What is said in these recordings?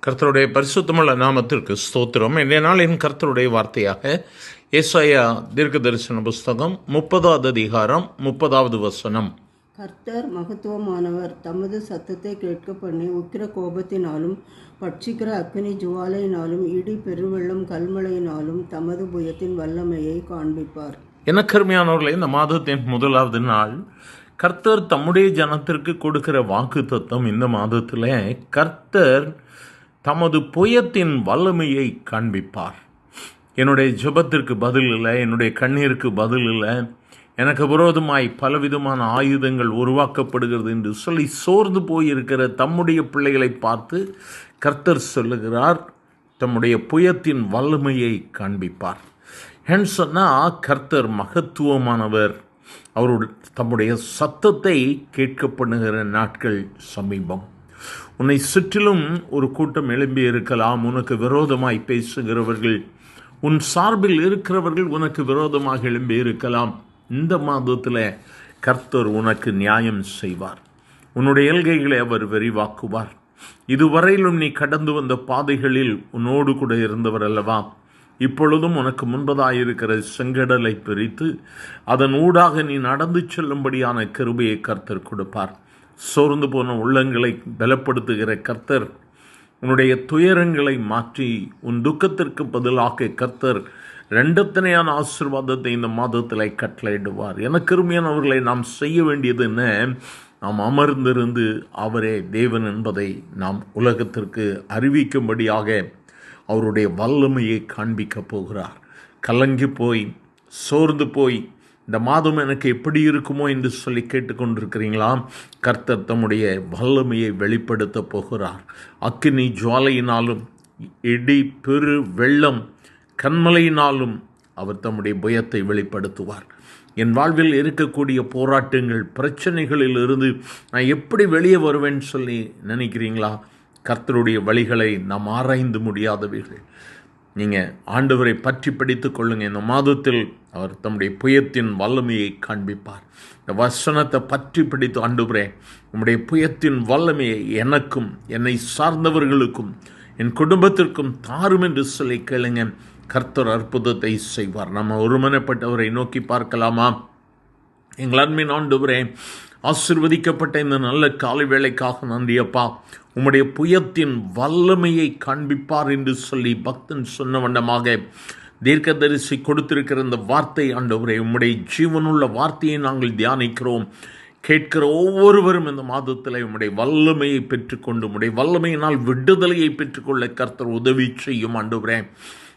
கர்த்தருடைய பரிசுத்தமுள்ள நாமத்திற்கு ஸ்தோத்திரம். இன்றைய நாளின் கர்த்தருடைய வார்த்தையாக ஏசாயா தீர்க்க தரிசன புஸ்தகம் 30வது அதிகாரம் 30வது வசனம். கர்த்தர் மகத்துவமானவர், தமது சத்தத்தை கேட்க பண்ணி உக்கிர கோபத்தினாலும் பட்சிக்கிற அக்கினி ஜுவாலையினாலும் இடி பெருவெள்ளம் கல்மழையினாலும் தமது புயத்தின் வல்லமையை காண்பிப்பார். எனக்கருமையானவர்களே, இந்த மாதத்தின் முதலாவது நாள் கர்த்தர் தம்முடைய ஜனத்திற்கு கொடுக்கிற வாக்கு தத்தம். இந்த மாதத்தில் கர்த்தர் தமது புயத்தின் வல்லமையை காண்பிப்பார். என்னுடைய ஜெபத்திற்கு பதில் இல்லை, என்னுடைய கண்ணீருக்கு பதில் இல்லை, எனக்கு விரோதமாய் பலவிதமான ஆயுதங்கள் உருவாக்கப்படுகிறது என்று சொல்லி சோர்ந்து போயிருக்கிற தம்முடைய பிள்ளைகளை பார்த்து கர்த்தர் சொல்லுகிறார், தம்முடைய புயத்தின் வல்லமையை காண்பிப்பார். ஏன்னு சொன்னால் கர்த்தர் மகத்துவமானவர். அவருடைய தம்முடைய சத்தத்தை கேட்கப்படுகிற நாட்கள் சமீபம். உன்னை சுற்றிலும் ஒரு கூட்டம் எழும்பி இருக்கலாம். உனக்கு விரோதமாய் பேசுகிறவர்கள், உன் சார்பில் இருக்கிறவர்கள் உனக்கு விரோதமாக எழும்பி இருக்கலாம். இந்த மாதத்தில் கர்த்தர் உனக்கு நியாயம் செய்வார். உன்னுடைய எல்கைகளை அவர் விரிவாக்குவார். இதுவரையிலும் நீ கடந்து வந்த பாதைகளில் உன்னோடு கூட இருந்தவர் அல்லவா? இப்பொழுதும் உனக்கு முன்பதாயிருக்கிற செங்கடலை பிரித்து அதன் ஊடாக நீ நடந்து செல்லும்படியான கிருபையை கர்த்தர் கொடுப்பார். சோர்ந்து போன உள்ளங்களை பலப்படுத்துகிற கர்த்தர் உன்னுடைய துயரங்களை மாற்றி உன் துக்கத்திற்கு பதிலாக கர்த்தர் ரெண்டத்தனையான ஆசீர்வாதத்தை இந்த மாதத்தில் கட்டளையிடுவார். எனக்கு அருமையானவர்களை, நாம் செய்ய வேண்டியது என்ன? நாம் அமர்ந்திருந்து அவரே தேவன் என்பதை நாம் உலகத்திற்கு அறிவிக்கும்படியாக அவருடைய வல்லமையை காண்பிக்கப் போகிறார். கலங்கி போய் சோர்ந்து போய் இந்த மாதம் எனக்கு எப்படி இருக்குமோ என்று சொல்லி கேட்டுக்கொண்டிருக்கிறீங்களா? கர்த்தர் தம்முடைய வல்லமையை வெளிப்படுத்த போகிறார். அக்கினி ஜுவாலையினாலும் இடி பெரு வெள்ளம் கன்மலையினாலும் அவர் தம்முடைய புயத்தை வெளிப்படுத்துவார். என் வாழ்வில் இருக்கக்கூடிய போராட்டங்கள், பிரச்சனைகளில் இருந்து நான் எப்படி வெளியே வருவேன்னு சொல்லி நினைக்கிறீங்களா? கர்த்தருடைய வழிகளை நாம் ஆராய்ந்து முடியாதவைகள். நீங்கள் ஆண்டவரை பற்றி பிடித்து கொள்ளுங்கள். இந்த மாதத்தில் அவர் தம்முடைய புயத்தின் வல்லமையை காண்பிப்பார். இந்த வசனத்தை பற்றி பிடித்து, ஆண்டவரே நம்முடைய புயத்தின் வல்லமையை எனக்கும் என்னை சார்ந்தவர்களுக்கும் என் குடும்பத்திற்கும் தாரும் என்று சொல்லி கேளுங்க. கர்த்தர் அற்புதத்தை செய்வார். நம்ம ஒருமனப்பட்டவரை நோக்கி பார்க்கலாமா? எங்கள் அன்பின் ஆண்டவரே, ஆசீர்வதிக்கப்பட்ட இந்த நல்ல காலை வேளைக்காக நன்றி அப்பா. உம்முடைய புயத்தின் வல்லமையை காண்பிப்பார் என்று சொல்லி பக்தன் சொன்ன வண்ணமாக தீர்க்கதரிசி கொடுத்திருக்கிற இந்த வார்த்தை, ஆண்டவரே உம்முடைய ஜீவனுள்ள வார்த்தையை நாங்கள் தியானிக்கிறோம். கேட்கிற ஒவ்வொருவரும் இந்த மாதத்தில் உம்முடைய வல்லமையை பெற்றுக்கொண்டு உம்முடைய வல்லமையினால் விடுதலையை பெற்றுக்கொள்ள கர்த்தர் உதவி செய்யும். ஆண்டவரே,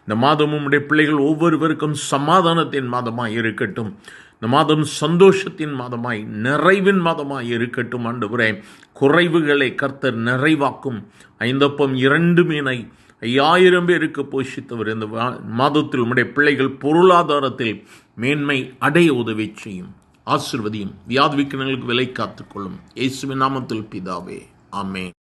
இந்த மாதம் உம்முடைய பிள்ளைகள் ஒவ்வொருவருக்கும் சமாதானத்தின் மாதமாய் இருக்கட்டும். இந்த மாதம் சந்தோஷத்தின் மாதமாய், நிறைவின் மாதமாய் இருக்கட்டும். ஆண்டவரே, குறைவுகளை கர்த்தர் நிறைவாக்கும். 5 அப்பம் 2 மீனை 5000 பேருக்கு போஷித்தவர். இந்த மாதத்தில் உம்முடைய பிள்ளைகள் பொருளாதாரத்தில் மேன்மை அடைய உதவி செய்யும். ஆசீர்வதியும். வியாதி விக்கினங்களுக்கு விலை காத்துக்கொள்ளும். இயேசுவின் நாமத்தில் பிதாவே, ஆமென்.